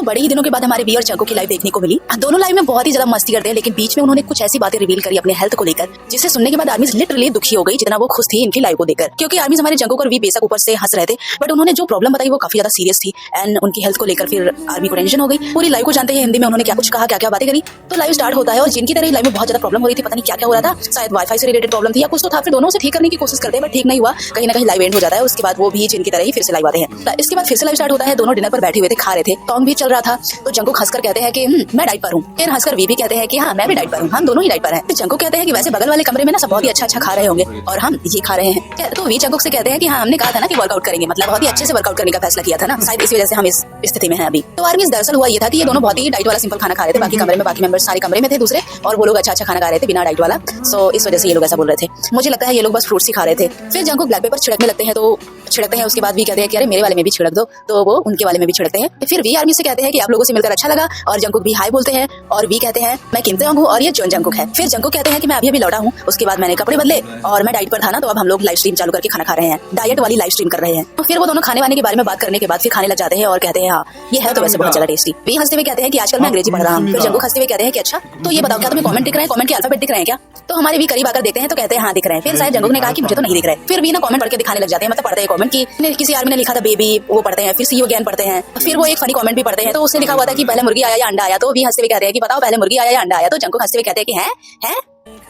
बड़े ही दिनों के बाद हमारे वी और जंगू की लाइव देखने को मिली। दोनों लाइव में बहुत ही ज्यादा मस्ती करते हैं, लेकिन बीच में उन्होंने कुछ ऐसी बातें रिवील करी अपने हेल्थ को लेकर, जिसे सुनने के बाद आर्मी लिटरली दुखी हो गई, जितना वो खुश थी इनकी लाइव को देखकर। क्योंकि आर्मी हमारे जंगू और वी बेशक ऊपर से हंस रहे थे, बट उन्होंने जो प्रॉब्लम बताई वो काफी ज्यादा सीरियस थी एंड उनकी हेल्थ को लेकर फिर आर्मी को टेंशन हो गई। पूरी लाइव को जानते हैं हिंदी में उन्होंने क्या कुछ कहा, क्या क्या बातें करी। तो लाइव स्टार्ट होता है और जिनकी तरह लाइव में बहुत ज्यादा प्रॉब्लम हो रही थी, पता नहीं क्या क्या हो रहा था, शायद वाईफाई से रिलेटेड प्रॉब्लम थी या कुछ तो था। फिर दोनों से ठीक करने की कोशिश करते हैं बट ठीक नहीं हुआ, कहीं ना कहीं लाइव एंड हो जाता है। उसके बाद वो भी जिनकी तरह ही फिर से लाइव आते हैं। इसके बाद फिर से लाइव स्टार्ट होता है। दोनों डिनर पर बैठे हुए थे, खा रहे थे, सॉन्ग भी चल रहा था। तो जंगू हंसकर कहते हैं कि मैं डाइट पर हूँ। फिर हंसकर वी भी कहते हैं कि हाँ मैं भी डाइट पर हूँ, हम दोनों ही डाइट पर हैं। फिर जंगू कहते हैं कि वैसे बगल वाले कमरे में ना सब बहुत ही अच्छा खा रहे होंगे और हम ये खा रहे हैं। तो वी जंगू से कहते हैं कि हाँ हमने कहा था ना कि वर्कआउट करेंगे, मतलब बहुत ही अच्छे से वर्कआउट करने का फैसला किया था ना, शायद इस वजह से हम इस स्थिति में हैं अभी। तो आर्मी दरअसल हुआ ये था कि ये दोनों बहुत ही डाइट वाला सिंपल खाना खा रहे थे। बाकी कमरे में बाकी मेंबर्स सारे कमरे में थे दूसरे, और वो लोग अच्छा खाना खा रहे थे बिना डाइट वाला। सो इस वजह से ये लोग ऐसा बोल रहे थे। मुझे लगता है ये लोग बस फ्रूट्स ही खा रहे थे। फिर जंगू ब्लैक पेपर छिड़कने लगते हैं, तो छिड़कते हैं। उसके बाद भी कहते हैं कि अरे मेरे वाले में भी छिड़क दो, तो वो उनके वाले में भी छिड़कते हैं। फिर वी आर्मी से कहते हैं कि आप लोगों से मिलकर अच्छा लगा, और जंगुक भी हाई बोलते हैं और वी कहते हैं मैं किम तेयोंग हूँ और ये जोन जंगुक है। फिर जंगुक कहते हैं कि मैं अभी लौटा हूँ, उसके बाद मैंने कपड़े बदले और मैं डाइट पर था ना, तो अब हम लोग लाइव स्ट्रीम चालू करके खाना खा रहे हैं, डाइट वाली लाइव स्ट्रीम कर रहे हैं। तो फिर वो दोनों खाने वाने के बारे में बात करने के बाद फिर खाने लग जाते हैं और कहते हैं हाँ ये है तो वैसे बहुत ज्यादा टेस्टी। वी हंसते हुए कहते हैं कि आजकल मैं अंग्रेजी पढ़ रहा हूँ। फिर जंगुक हंसते हुए कहते हैं कि अच्छा तो ये बताओ क्या तुम्हें कमेंट दिख रहे हैं, कमेंट के अल्फाबेट दिख रहे हैं क्या? तो हमारे भी करीब आकर देखते हैं तो कहते हैं हाँ दिख रहे हैं। फिर शायद जंगुक ने कहा कि मुझे तो नहीं दिख रहे। फिर भी ना कमेंट पढ़ के दिखाने लग जाते हैं, मतलब पढ़ते हैं कमेंट की किसी आर्मी ने लिखा था बेबी, वो पढ़ते हैं। फिर सी यू अगेन पढ़ते हैं। फिर वो एक फनी कमेंट भी पढ़ते हैं, तो उसने लिखा हुआ था कि पहले मुर्गी आया या अंडा आया। तो भी हंसते हुए कहते हैं कि बताओ पहले मुर्गी आया या अंडा आया। तो जंगुक हंसते हुए कहते हैं कि हैं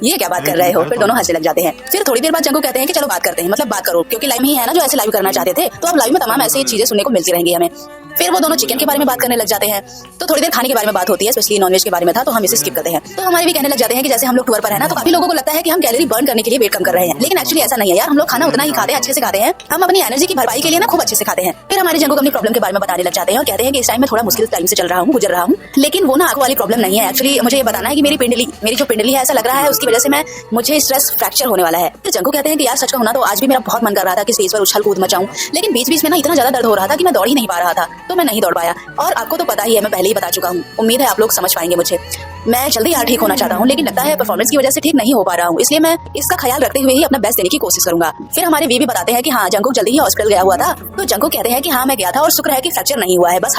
ये क्या बात कर रहे हो। फिर दोनों हंसने लग जाते हैं। फिर थोड़ी देर बाद जंगू कहते हैं कि चलो बात करते हैं, मतलब बात करो, क्योंकि लाइव में ही है ना जो ऐसे लाइव करना चाहते थे, तो अब लाइव में तमाम ऐसी चीजें सुनने को मिलती रहेंगी हमें। फिर वो दोनों चिकन के बारे में बात करने लग जाते हैं। तो थोड़ी देर खाने के बारे में बात होती है, स्पेशली नॉनवेज के बारे में था, तो हम इसे स्किप करते हैं। तो हमारे भी कहने लग जाते हैं कि जैसे हम लोग टूर पर है ना, तो काफी लोगों को लगता है कि हम कैलोरी बर्न करने के लिए वेट कम कर रहे हैं, लेकिन एक्चुअली ऐसा नहीं है यार। हम लोग खाना उतना ही खाते हैं, अच्छे से खाते हैं, हम अपनी एनर्जी की भरपाई के लिए ना खूब अच्छे से खाते हैं। फिर हमारे जंगू अपनी प्रॉब्लम के बारे में बताने लग जाते हैं और कहते हैं कि इस टाइम में थोड़ा मुश्किल टाइम से गुजर रहा हूँ, लेकिन वो ना आंखों वाली प्रॉब्लम नहीं है। एक्चुअली मुझे ये बताना है कि मेरी जो पिंडली है, ऐसा लग रहा है उसकी वजह से मुझे स्ट्रेस फ्रैक्चर होने वाला है। फिर जंगू कहते हैं कि यार सच कहूं ना तो आज भी मेरा बहुत मन कर रहा था कि स्टेज पर उछल कूद मचाऊं, लेकिन बीच बीच में ना इतना ज्यादा दर्द हो रहा था कि मैं दौड़ ही नहीं पा रहा था, तो मैं नहीं दौड़ पाया। और आपको तो पता ही है, मैं पहले ही बता चुका हूँ, उम्मीद है आप लोग समझ पाएंगे मुझे। मैं जल्दी यार ठीक होना चाहता हूँ, लेकिन लगता है परफॉर्मेंस की वजह से ठीक नहीं हो पा रहा हूँ, इसलिए मैं इसका ख्याल रखते हुए ही अपना बेस्ट देने की कोशिश करूंगा। फिर हमारे वी भी बताते हैं कि हाँ जंगू जल्दी ही हॉस्पिटल गया हुआ था। तो जंगू कहते हैं कि हाँ मैं गया था और शुक्र है कि फ्रैक्चर नहीं हुआ है, बस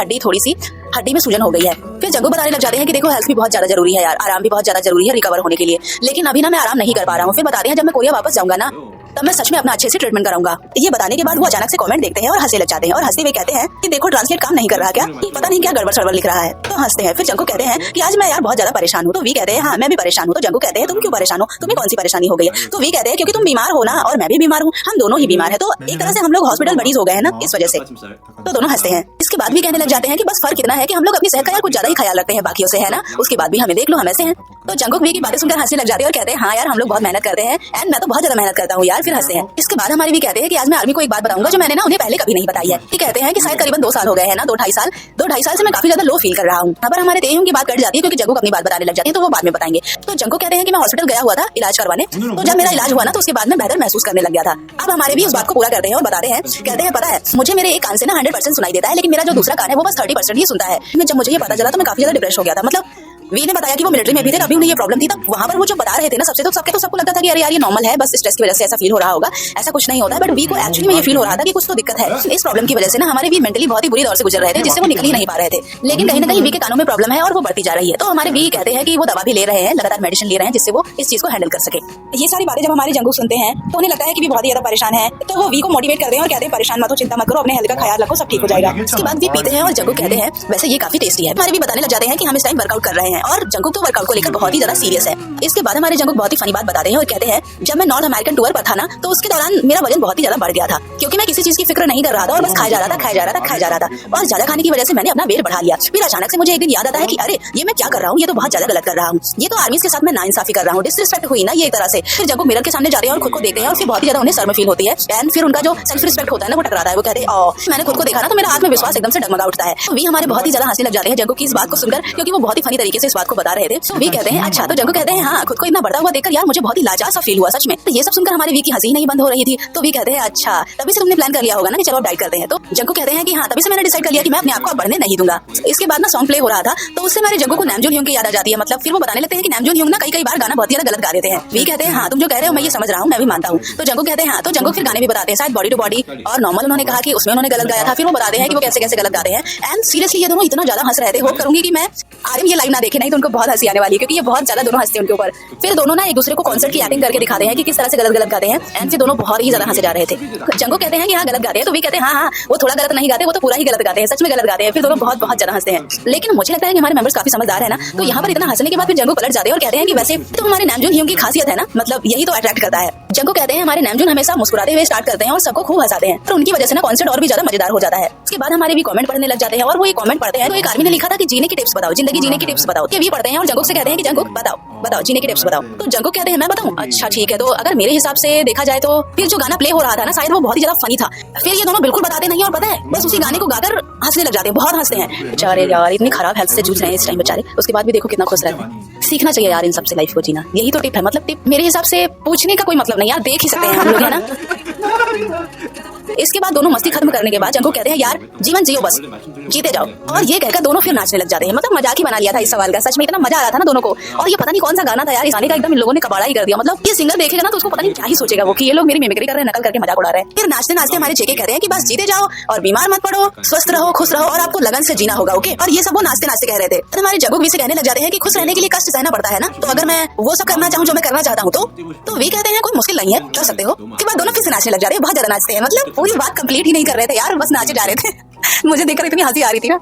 हड्डी में सूजन हो गई है। फिर जंगू बताने लग जाते हैं कि देखो हेल्थ भी बहुत ज्यादा जरूरी है यार, आराम भी बहुत ज्यादा जरूरी है रिकवर होने के लिए, लेकिन अभी ना मैं आराम नहीं कर पा रहा हूँ। फिर बताते हैं जब मैं कोरिया वापस जाऊंगा ना, तब मैं सच में अपना अच्छे से ट्रीटमेंट कराऊंगा। ये बताने के बाद वो अचानक से कमेंट देखते हैं और हंसने लग जाते हैं, और हंसते हुए कहते हैं कि देखो ट्रांसलेट काम नहीं कर रहा क्या, पता नहीं क्या गड़बड़ सड़बड़ लिख रहा है। तो हंसते हैं। फिर जंगू कहते हैं कि आज मैं यार बहुत ज्यादा परेशान हूँ। तो वी कहते हैं हाँ मैं भी परेशान हूँ। तो जंगू कहते हैं तुम क्यों परेशान हो, तुम्हें कौन सी परेशानी हो गई है? तो वी कहते हैं क्योंकि तुम बीमार हो ना और मैं भी बीमार हूँ, हम दोनों ही बीमार है, तो एक तरह से हम लोग हॉस्पिटल मरीज हो गए हैं ना इस वजह से। तो दोनों हंसते हैं। इसके बाद भी कहने लग जाते हैं कि बस फर्क इतना है कि हम लोग अपनी सेहत का यार कुछ ज्यादा ही ख्याल रखते हैं बाकियों से, है ना, उसके बाद भी हमें देख लो हम ऐसे हैं। तो जंगुक वी की बातें सुनकर हंसने लग जाते हैं और कहते हैं हाँ यार हम लोग बहुत मेहनत करते हैं एंड मैं तो बहुत ज्यादा मेहनत करता हूँ यार। फिर हंसते हैं। इसके बाद हमारे भी कहते हैं कि आज मैं आर्मी को एक बात बताऊंगा जो मैंने ना उन्हें पहले कभी नहीं बताई है। ये कहते हैं कि शायद करीबन 2 साल हो गए हैं ना, 2-2.5 साल से मैं काफी ज्यादा लो फील कर रहा हूँ। यहाँ पर हमारे तेयुंग की बात कट जाती है क्योंकि जंगुक अपनी बात बताने लग जाते हैं, तो वो बाद में बताएंगे। तो जंगुक कहते हैं कि मैं हॉस्पिटल गया हुआ था इलाज करवाने, तो जब मेरा इलाज हुआ ना तो उसके बाद मैं बेहतर महसूस करने लग गया था। अब हमारे भी उस बात को पूरा करते हैं और बताते हैं, कहते हैं पता है मुझे मेरे एक कान से ना 100% सुनाई देता है, लेकिन मेरा जो दूसरा कान है वो बस 30% ही सुनता है। जब मुझे ये पता चला तो मैं काफी ज्यादा डिप्रेस हो गया था। मतलब वी ने बताया कि वो मिलिट्री में भी थे, अभी उन्हें ये प्रॉब्लम थी, तब वहां पर वो जो बता रहे थे ना सबको लगता था कि अरे यार ये नॉर्मल है, बस स्ट्रेस की वजह से ऐसा फील हो रहा होगा, ऐसा कुछ नहीं होता है। बट वी को एक्चुअली में ये फील हो रहा था कि कुछ तो दिक्कत है। इस प्रॉब्लम की वजह से ना हमारे वी मेंटली बहुत ही बुरी दौर से गुजर रहे थे, जिससे वो निकल ही नहीं पा रहे थे, लेकिन कहीं ना कहीं वी के कानों में प्रॉब्लम है और वो बढ़ती जा रही है। तो हमारे वी कहते हैं कि वो दवा भी ले रहे हैं, लगातार मेडिसिन ले रहे हैं, जिससे वो इस चीज को हैंडल कर सके। ये सारी बातें जब हमारे जंगू सुनते हैं तो उन्हें लगता है कि वी बहुत ही ज्यादा परेशान है, तो वो वी को मोटिवेट करते हैं और कहते हैं परेशान मत हो, चिंता मत करो, अपने हेल्थ का ख्याल रखो, सब ठीक हो जाएगा। उसके बाद वी पीते हैं और जंगू कहते हैं वैसे ये काफी टेस्टी है। हमारे भी बताने लग जाते हैं कि हम इस टाइम वर्कआउट कर रहे हैं और जंगू तो वर्कआउट को लेकर बहुत ही ज्यादा सीरियस है। इसके बाद हमारे जंगू बहुत ही फनी बात बताते हैं और कहते हैं जब मैं नॉर्थ अमेरिकन टूर पर था ना तो उसके दौरान मेरा वजन बहुत ही ज्यादा बढ़ गया था, क्योंकि मैं किसी चीज की फिक्र नहीं कर रहा था और बस खाया जा रहा था और ज्यादा खाने की वजह से मैंने अपना वेट बढ़ा लिया। फिर अचानक से मुझे एक दिन याद आता है कि अरे ये मैं क्या कर रहा हूँ, ये तो बहुत ज्यादा गलत कर रहा हूँ, ये तो आर्मी के साथ मैं नाइंसाफी कर रहा हूँ, डिसरिस्पेक्ट हुई ना ये एक तरह से। फिर जंगू मिरर के सामने जाते हैं और खुद को देखते हैं और फिर बहुत ही ज्यादा उन्हें शर्म फील होती है एंड फिर उनका जो सेल्फ रिस्पेक्ट होता है ना वो टकराता है। वो कहते हैं मैंने खुद को देखा ना तो मेरा आत्मविश्वास एकदम से डगमगा उठता है। तो वी हमारे बहुत ही ज्यादा हंसने लग जाते हैं जंगू की इस बात को सुनकर, क्योंकि वो बहुत ही फनी तरीके से इस बात को बता रहे थे। तो वी कहते हैं अच्छा, तो जंगू कहते हैं हाँ, खुद को इतना बढ़ता हुआ देखकर यार मुझे बहुत ही लाचार सा फील हुआ सच में। तो ये सब सुनकर हमारे वी की हंसी नहीं बंद हो रही थी। तो वी कहते हैं अच्छा, तभी से तुमने प्लान कर लिया होगा ना कि चलो अब डाइट करते हैं। तो जंगू कहते हैं कि हाँ, तभी से मैंने डिसाइड कर लिया कि मैं अपने आप को बढ़ने नहीं दूंगा। इसके बाद ना सॉन्ग प्ले हो रहा था, तो उससे हमारे जंगू को नामजून ह्यूंग की याद आ जाती है। मतलब फिर वो बताने लगते हैं कि नामजून ह्यूंग ना कई बार गाना बहुत ज्यादा गलत गा देते हैं। वी कहते हैं हाँ, तुम जो कह रहे हो मैं ये समझ रहा हूँ, मैं भी मानता हूँ। तो जंगू कहते हैं हाँ, तो जंगू फिर गाने भी बताते हैं, शायद बॉडी टू बॉडी और नॉर्मल उन्होंने कहा कि उसमें उन्होंने गलत गाया था। फिर वो बताते हैं कि वो कैसे कैसे गलत गाते हैं। एंड सीरियसली ये दोनों इतना ज्यादा हंस रहे थे। होप करूंगी कि मैं आर्यन ये लाइव ना देखे, नहीं तो उनको बहुत हंसी आने वाली है, क्योंकि ये बहुत ज्यादा दोनों हंसते हैं उनके ऊपर। फिर दोनों ना एक दूसरे को कॉन्सर्ट की एक्टिंग करके दिखाते हैं कि किस तरह से गलत गाते हैं। एंड फिर दोनों बहुत ही ज्यादा हंसे जा रहे थे। जंगू कहते हैं कि हाँ गलत गाते हैं, तो वी कहते हैं हाँ, वो थोड़ा गलत नहीं गाते, वो तो पूरा ही गलत गाते हैं, सच में गलत गाते हैं। फिर दोनों बहुत ज्यादा हंसते हैं। लेकिन मुझे लगता है कि हमारे मेंबर्स काफी समझदार है ना, तो यहाँ पर इतना हंसने के बाद फिर जंगू पलट जाते हैं और कहते हैं कि वैसे तो हमारे नामजून ह्यूंग की खासियत है ना, मतलब यही तो अट्रैक्ट करता है। जंगू कहते हैं हमारे नामजून हमेशा मुस्कुराते हुए स्टार्ट करते हैं और सबको खूब हंसाते हैं, और उनकी वजह से ना कॉन्सर्ट और भी ज्यादा मजेदार हो जाता है। उसके बाद हमारे भी कमेंट पढ़ने लग जाते हैं, और वो ये कमेंट पढ़ते हैं तो एक आदमी ने लिखा था कि जीने की टिप्स बताओ, जिंदगी जीने की टिप्स बताओ। ये भी पढ़ते हैं और जंगू से कहते हैं कि जंगू बताओ जीने की टिप्स बताओ। तो जंगू कहते हैं मैं बताऊं, अच्छा ठीक है। तो अगर मेरे हिसाब से देखा जाए तो फिर जो गाना प्ले हो रहा था ना, शायद वो बहुत ही ज्यादा फनी था। फिर ये दोनों बिल्कुल बताते नहीं, और पता है बस उसी गाने को गाकर हंसने लग जाते हैं, बहुत हंसते हैं बेचारे यार, इतनी खराब हेल्थ से जूझ रहे हैं इस टाइम बेचारे। उसके बाद भी देखो कितना खुश रहते हैं। सीखना चाहिए यार इन सबसे लाइफ को जीना, यही तो टिप है। मतलब टिप मेरे हिसाब से पूछने का कोई मतलब नहीं यार, देख ही सकते हैं हम लोग, है ना। इसके बाद दोनों मस्ती खत्म करने के बाद जंगू कहते हैं यार जीवन जियो, बस जीते जाओ। और ये कहकर दोनों फिर नाचने लग जाते हैं। मतलब मजाक ही बना लिया था इस सवाल का, सच में इतना मजा आ रहा था ना दोनों को। और ये पता नहीं कौन सा गाना था यार, इस गाने का एकदम इन लोगों ने कबाड़ा ही कर दिया। मतलब ये सिंगर देखेगा ना तो उसको पता नहीं क्या ही सोचेगा वो, कि ये लोग मेरी मिमिक्री कर रहे हैं, नकल करके मजाक उड़ा रहे हैं। फिर नाचते नाचते हमारे जेके कहते हैं कि बस जीते जाओ और बीमार मत पड़ो, स्वस्थ रहो, खुश रहो, और आपको लगन से जीना होगा, ओके। और ये सब वो नाचते नाचते कह रहे थे। तो हमारे जंगू भी से कहने लग जाते हैं कि खुश रहने के लिए कष्ट सहना पड़ता है ना, तो अगर मैं वो सब करना चाहूँ जो मैं करना चाहता हूँ तो वी कहते हैं कोई मुश्किल नहीं है, कर सकते हो। के बाद दोनों फिर से नाचने लग जाते हैं, बहुत ज्यादा नाचते हैं। मतलब पूरी बात कंप्लीट ही नहीं कर रहे थे यार, बस नाचे जा रहे थे। मुझे देखकर इतनी हंसी आ रही थी ना,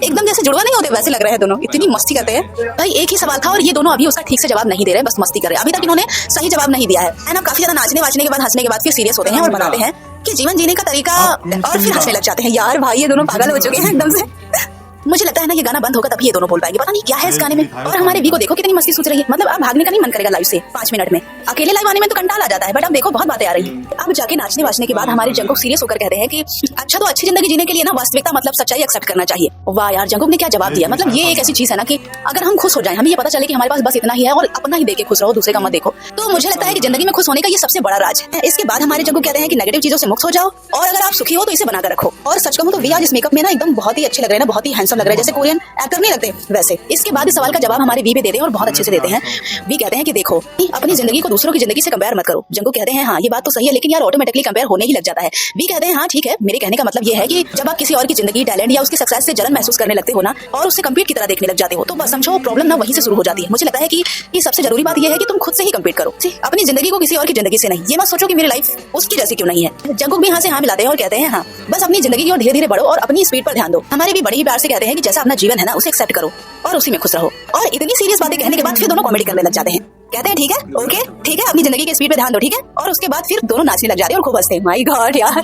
एकदम जैसे जुड़वा नहीं होते वैसे लग रहे हैं दोनों, इतनी मस्ती करते हैं। भाई एक ही सवाल था और ये दोनों अभी उसका ठीक से जवाब नहीं दे रहे, बस मस्ती कर रहे हैं। अभी तक इन्होंने सही जवाब नहीं दिया है। ना काफी ज्यादा नाचने वाचने के बाद, हंसने के बाद फिर सीरियस होते हैं और बताते हैं कि जीवन जीने का तरीका, और फिर हंसने लग जाते हैं। यार भाई ये दोनों पागल हो चुके हैं एकदम से। मुझे लगता है ना ये गाना बंद होगा तभी ये दोनों बोल पाएंगे, पता नहीं क्या है इस गाने में। और हमारे वी को देखो कितनी मस्ती सूझ रही है। मतलब अब भागने का नहीं मन करेगा लाइव से 5 मिनट में, अकेले लाइव आने में तो कंटाल आ जाता है, बट अब देखो बहुत बातें आ रही है। अब जाके नाचने वाचने के बाद हमारे जंगू सीरियस होकर कहते हैं कि अच्छा, तो अच्छी जिंदगी जीने के लिए ना वास्तविकता मतलब सच्चाई एक्सेप्ट करना चाहिए। वाह यार, जंगू ने क्या जवाब दिया। मतलब ये एक ऐसी चीज है ना कि अगर हम खुश हो जाए, हमें ये पता चले कि हमारे पास बस इतना ही है और अपना ही देके खुश रहो, दूसरे का मत देखो, तो मुझे लगता है कि जिंदगी में खुश होने का ये सबसे बड़ा राज है। इसके बाद हमारे जंगू कहते हैं कि नेगेटिव चीजों से मुक्त हो जाओ, और अगर आप सुखी हो तो इसे बनाकर रखो। और सच कहूं तो वी आज इस मेकअप में ना एकदम बहुत ही अच्छे लग रहे हैं ना, बहुत ही हैंडसम लग रहे हैं, जैसे कोरियन एक्टर नहीं लगते वैसे। इसके बाद इस सवाल का जवाब हमारे वी भी देते हैं और बहुत अच्छे से देते हैं। वी कहते हैं कि देखो अपनी जिंदगी को दूसरों की जिंदगी से कंपेयर मत करो। जंगू कहते हैं हाँ ये बात तो सही है, लेकिन यार ऑटोमेटिकली कंपेयर होने ही लग जाता है। वी कहते हैं हाँ ठीक है, मेरे कहने का मतलब ये है कि जब आप किसी और की जिंदगी, टैलेंट या उसकी सक्सेस से जलन महसूस करने लगते हो ना, और उससे कम्पीट की तरह देखने लग जाते हो, तो बस समझो प्रॉब्लम ना वहीं से शुरू हो जाती है। मुझे लगता है कि ये सबसे जरूरी बात ये है कि तुम खुद से ही कम्पीट करो, अपनी जिंदगी को किसी और की जिंदगी से नहीं। ये मत सोचो कि मेरी लाइफ उसकी जैसी क्यों नहीं है। जंगू भी यहाँ से हाँ मिलाते हैं और कहते हैं हाँ बस अपनी जिंदगी की ओर धीरे धीरे बढ़ो और अपनी स्पीड पर ध्यान दो। हमारे भी बड़े ही प्यार से कहते हैं कि जैसा अपना जीवन है ना उसे एक्सेप्ट करो और उसी में खुश रहो। और इतनी सीरियस बातें कहने के बाद फिर दोनों कॉमेडी करने लग जाते हैं। कहते हैं ठीक है, ओके ठीक है, अपनी जिंदगी की स्पीड पे ध्यान दो, ठीक है। और उसके बाद फिर दोनों नाचने लग जाते हैं और खूब हंसते हैं। माय गॉड यार,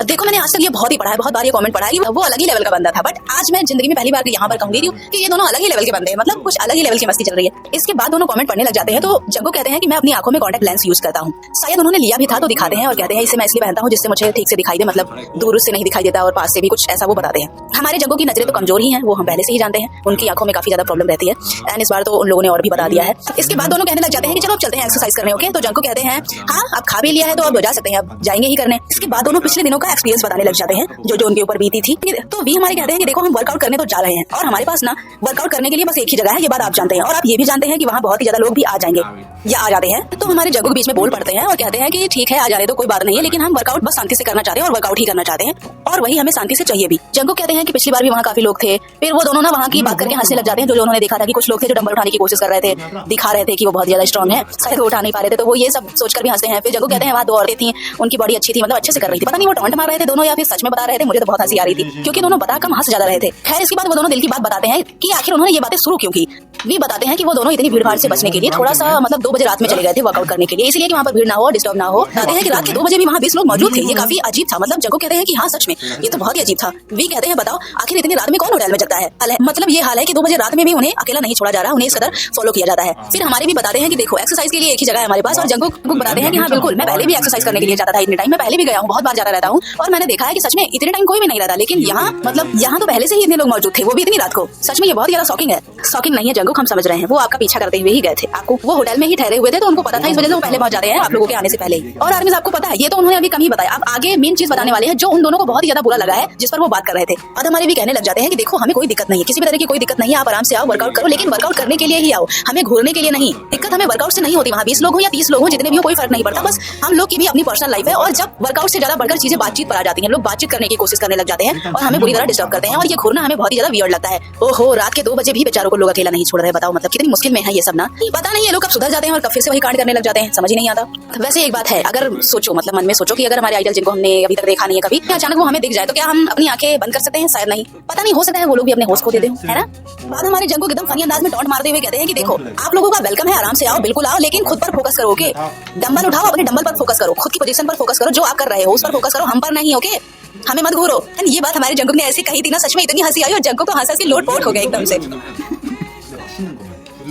देखो मैंने आज तक ये बहुत ही पढ़ा है, बहुत बार ये कमेंट पढ़ा है, वो अलग ही लेवल का बंदा था, बट आज मैं जिंदगी में पहली बार यहाँ पर कहूंगी कि ये दोनों अलग ही लेवल के बंदे हैं। मतलब कुछ अलग ही लेवल की मस्ती चल रही है। इसके बाद दोनों कमेंट पढ़ने लग जाते हैं। तो जंगू कहते हैं कि मैं अपनी आंखों में कॉन्टैक्ट लेंस यूज करता हूँ, शायद उन्होंने लिया भी था तो दिखाते हैं और कहते हैं इसे मैं इसलिए पहनता हूँ जिससे मुझे ठीक से दिखाई दे, मतलब दूर से नहीं दिखाई देता और पास से भी, कुछ ऐसा वो बताते हैं। हमारे जंगू की नजरें तो कमजोर ही हैं, वो हम पहले से ही जानते हैं, उनकी आंखों में काफी ज्यादा प्रॉब्लम रहती है, एंड इस बार तो उन लोगों ने और भी बता दिया है। इसके बाद दोनों कहने लग जाते हैं कि चलो अब चलते हैं एक्सरसाइज करने, ओके। तो जंगू कहते हैं हाँ अब खा भी लिया है तो अब जा सकते हैं, अब जाएंगे ही करने। इसके बाद दोनों पिछले दिनों का एक्सपीरियंस बताने लग जाते हैं जो उनके ऊपर बीती थी। तो वी हमारे कहते हैं कि देखो हम वर्कआउट करने तो जा रहे हैं और हमारे पास ना वर्कआउट करने के लिए बस एक ही जगह है, ये बात आप जानते हैं, और आप ये भी जानते हैं कि वहाँ बहुत ही ज्यादा लोग भी आ जाएंगे या आ जाते हैं। तो हमारे जंगू के बीच में बोल पड़ते हैं और कहते हैं कि ठीक है आ जाने तो कोई बात नहीं है, लेकिन हम वर्कआउट बस शांति से करना चाहते हैं और वर्कआउट ही करना चाहते हैं और वही हमें शांति से चाहिए भी। जंगू कहते हैं कि पिछली बार भी वहाँ काफी लोग थे, फिर वो दोनों ना वहाँ की बात करके हंसने लग जाते हैं। जो उन्होंने देखा था कि कुछ लोग थे जो डंबल उठाने की कोशिश कर रहे थे, दिखा रहे थे कि वो बहुत ज्यादा स्ट्रॉन्ग है, शायद वो उठा नहीं पा रहे थे, तो वो ये सब सोचकर भी हंसते हैं। फिर जंगू कहते हैं वहाँ 2 औरतें थी, उनकी बॉडी अच्छी थी, मतलब अच्छे से कर रही थी, पता नहीं वो टॉन्ट मार रहे थे दोनों या फिर सच में बता रहे थे। मुझे तो बहुत हंसी आ रही थी क्योंकि दोनों बता कम हंस ज्यादा रहे थे। खैर इसके बाद वो दोनों दिल की बात बताते हैं कि आखिर उन्होंने ये बातें शुरू क्यों की। वी बताते हैं कि वो दोनों इतनी भीड़ भाड़ से बचने के लिए थोड़ा सा मतलब 2 बजे रात में चले गए थे वर्कआउट करने के लिए, इसलिए कि वहाँ पर भीड़ ना हो, डिस्टर्ब ना हो। बताते हैं कि रात के 2 बजे भी वहाँ 20 लोग मौजूद थे। ये काफी अजीब था। मतलब जंगो कहते हैं कि हाँ सच में ये तो बहुत ही अजीब था। वी कहते हैं बताओ आखिर इतनी रात में कौन होटल में जगता है। मतलब ये हाल है कि 2 बजे रात में भी उन्हें अकेला नहीं छोड़ा जा रहा, उन्हें इस कदर फॉलो किया जाता है। फिर हमारे भी बताते हैं कि देखो एक्सरसाइज के लिए एक ही जगह है हमारे पास, और जंगो बताते हैं कि हाँ बिल्कुल मैं पहले भी एक्सरसाइज करने के लिए जाता था, इतने टाइम मैं पहले भी गया हूँ, बहुत बार जाता रहता हूँ, और मैंने देखा है कि सच में इतने टाइम कोई भी नहीं रहता। लेकिन यहाँ मतलब यहाँ तो पहले से ही इतने लोग मौजूद थे, वो भी इतनी रात को। सच में ये बहुत ज्यादा शॉकिंग है। शॉकिंग नहीं है जंगो, हम समझ रहे हैं, वो आपका पीछा करते हुए ही गए थे। आपको वो होटल में ही ठहरे हुए थे तो उनको पता था, इस वजह से वो पहले पहुंच जाते हैं आप लोगों के आने से पहले ही। और आर्मीज आपको पता है ये तो उन्होंने अभी कम ही बताया, अब आगे मेन चीज बताने वाले हैं जो उन दोनों को बहुत ही ज्यादा बुरा लगा है, जिस पर वो बात कर रहे थे। और हमारे भी कहने लग जाते हैं कि देखो हमें कोई दिक्कत नहीं है, किसी भी तरह की कोई दिक्कत नहीं है, आप आराम से आओ वर्कआउट करो, लेकिन वर्कआउट करने के लिए ही आओ, हमें घूरने के लिए नहीं। दिक्कत हमें वर्कआउट से नहीं होती, वहाँ 20 लोग हो या 30 लोग हो, जितने भी हो कोई फर्क नहीं पड़ता। बस हम लोग की भी अपनी पर्सनल लाइफ है, और जब वर्कआउट से ज्यादा बढ़कर चीजें बातचीत पर आ जाती हैं, लोग बातचीत करने की कोशिश करने लग जाते हैं और हमें बुरी तरह डिस्टर्ब करते हैं, और ये घूरना हमें बहुत ही ज्यादा वियर्ड लगता है। ओहो, रात के 2 बजे भी बेचारों को लोग अकेला नहीं छोड़ रहे, बताओ मतलब कितनी मुश्किल में है ये सब ना। पता नहीं ये लोग कब सुधर जाते हैं और कब फिर से वही कांड करने लग जाते हैं, समझ ही नहीं आता। वैसे एक बात है, अगर सोचो मतलब मन में सोचो कि अगर हमारे आइडल जिनको हमने अभी तक देखा नहीं है कभी, अचानक वो हमें दिख जाए तो क्या हम अपनी आंखें बंद कर सकते हैं? शायद नहीं। पता नहीं, हो सकता है वो लोग भी अपने होश खो देते हो, है ना। बाद हमारे जंगो एकदम फनी अंदाज में टॉन्ट मारते हुए कहते हैं कि देखो आप लोगों का वेलकम है, आराम से आओ, बिल्कुल आओ, लेकिन खुद पर फोकस करो, ओके। डंबल उठाओ, अपने डंबल पर फोकस करो, खुद की पोजीशन पर फोकस करो, जो आप कर रहे हो उस पर फोकस करो, हम पर नहीं, ओके। हमें मत घूरो। ये बात हमारे जंगो ने ऐसी कही थी ना, सच में इतनी हंसी आई और जंगो को हंस के लोटपोट हो गए एकदम से।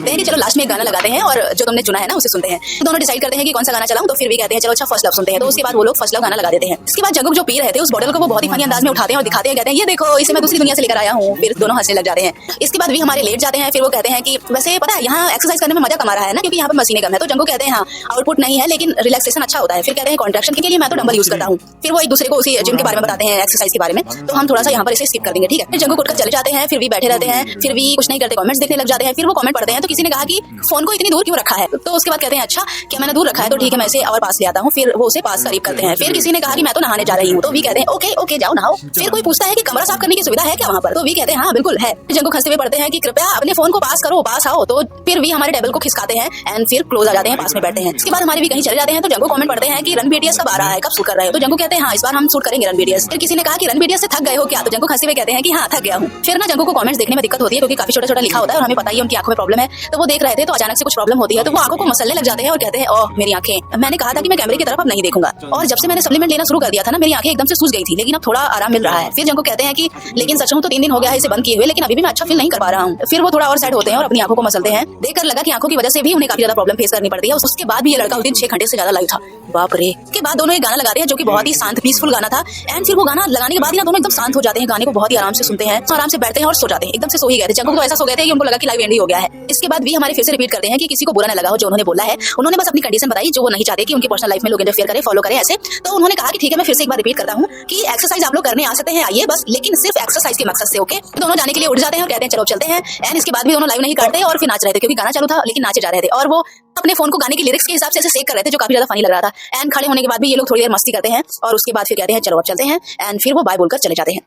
कि चलो लास्ट में एक गाना लगाते हैं और जो तुमने चुना है ना उसे सुनते हैं। तो दोनों डिसाइड करते हैं कि कौन सा गाना चलाऊं, तो फिर भी कहते हैं चलो अच्छा फर्स्ट लव सुनते हैं। तो उसके बाद वो लोग फर्स्ट लव गाना लगा देते हैं। इसके बाद जंगो जो पी रहे थे उस बॉटल को वो बहुत ही फनी अंदाज में उठाते हैं और दिखाते हैं, कहते हैं ये देखो इसे मैं दूसरी दुनिया से लेकर आया हूँ। फिर दोनों हंसने लग जाते हैं। इसके बाद भी हमारे लेट जाते हैं। फिर वो कहते हैं कि वैसे पता है यहाँ एक्सरसाइज करने में मजा कमा रहा है ना, क्योंकि यहाँ पर मशीनें कम है। तो जंगो कहते हैं हाँ आउटपुट नहीं है लेकिन रिलैक्सेशन अच्छा होता है। फिर कहते हैं कॉन्ट्रैक्शन के लिए मैं तो डंबल यूज करता हूँ। फिर वो एक दूसरे को उसी जिम के बारे में बताते हैं, एक्सरसाइज के बारे में। तो हम थोड़ा सा यहाँ पर इसे स्किप कर देंगे, ठीक है। फिर जंगो उठकर चले जाते हैं, फिर भी बैठे रहते हैं, फिर भी कुछ नहीं करते, कमेंट्स देखने लग जाते हैं। फिर वो कमेंट पढ़ते हैं तो किसी ने कहा कि फोन को इतनी दूर क्यों रखा है। तो उसके बाद कहते हैं अच्छा क्या मैंने दूर रखा है तो ठीक है मैं इसे और पास ले आता हूँ। फिर वो उसे पास करीब करते हैं। फिर किसी ने कहा कि मैं तो नहाने जा रही हूँ, तो भी कहते हैं ओके ओके जाओ नहाओ। फिर कोई पूछता है कि कमरा साफ करने की सुविधा है क्या वहाँ पर, तो भी कहते हैं हाँ बिल्कुल है। जंगो खंसते हुए पढ़ते हैं कि कृपया अपने फोन को पास करो, पास आओ। तो फिर भी हमारे टेबल को खिसकाते हैं एंड फिर क्लोज आ जाते हैं, पास में बैठते हैं। इसके बाद हमारे भी कहीं चले जाते हैं। तो जंगो कमेंट पढ़ते हैं कि रन बीटीएस कब आ रहा है, कब शूट कर रहे हो। तो जंगो कहते हैं हाँ इस बार हम शूट करेंगे रन बीटीएस। फिर किसी ने कहा कि रन बीटीएस से थक गए हो क्या, तो जंगो खंसते हुए कहते हैं कि हाँ थक गया हूँ। फिर ना जंगो को कमेंट्स देखने में दिक्कत होती है क्योंकि काफी छोटा छोटा लिखा होता है और हमें पता ही उनकी आंखों में प्रॉब्लम है। तो वो देख रहे थे तो अचानक से कुछ प्रॉब्लम होती है तो वो आंखों को मसलने लग जाते हैं और कहते हैं ओह मेरी आंखें, मैंने कहा था कि मैं कैमरे की तरफ अब नहीं देखूंगा। और जब से मैंने सप्लीमेंट लेना शुरू कर दिया था ना मेरी आंखें एकदम से सूज गई थी, लेकिन अब थोड़ा आराम मिल रहा है। फिर जंगो कहते हैं कि लेकिन सच कहूं तो 3 दिन हो गया है इसे बंद किए हुए, लेकिन अभी भी मैं अच्छा फील नहीं कर पा रहा हूँ। फिर वो थोड़ा और सैड होते हैं और अपनी आंखों को मसलते हैं। देखकर लगा कि आंखों की वजह से भी उन्हें काफी ज्यादा प्रॉब्लम फेस करनी पड़ती है। उसके बाद भी ये लड़का उस दिन 6 घंटे से ज्यादा लाइव था, बाप रे। के बाद दोनों एक गाना लगाते हैं जो कि बहुत ही शांत पीसफुल गाना था। एंड फिर वो गाना लगाने के बाद ना दोनों एकदम शांत हो जाते हैं, गाने को बहुत ही आराम से सुनते हैं, आराम से बैठते हैं और सो जाते हैं। एकदम से सो ही गए थे। जंगो तो ऐसा सो गए थे कि उनको लगा कि लाइव एंड ही हो गया है। इसके बाद भी हमारे फिर से रिपीट करते हैं कि किसी को बुरा न लगा हो जो उन्होंने बोला है। उन्होंने बस अपनी कंडीशन बताई जो वो नहीं चाहते कि उनकी पर्सनल लाइफ में लोग इंटरफेयर करें, फॉलो करें ऐसे। तो उन्होंने कहा कि ठीक है मैं फिर से एक बार रिपीट करता हूँ कि एक्सरसाइज आप लोग करने आ सकते हैं, आइए बस, लेकिन सिर्फ एक्सरसाइज के मकसद से, ओके। दोनों जाने के लिए उठ जाते हैं और कहते हैं चलो चलते हैं। एंड इसके बाद भी दोनों लाइव नहीं करते और फिर नाच रहे थे क्योंकि गाना चालू था लेकिन नाचे जा रहे थे। और वो अपने फोन को गाने की लिरिक्स के हिसाब से ऐसे सेव कर रहे थे जो काफी ज्यादा फनी लग रहा था। एंड खड़े होने के बाद भी ये लोग थोड़ी देर मस्ती करते हैं और उसके बाद फिर कहते हैं चलो अब चलते हैं। एंड फिर वो बाय बोलकर चले जाते हैं।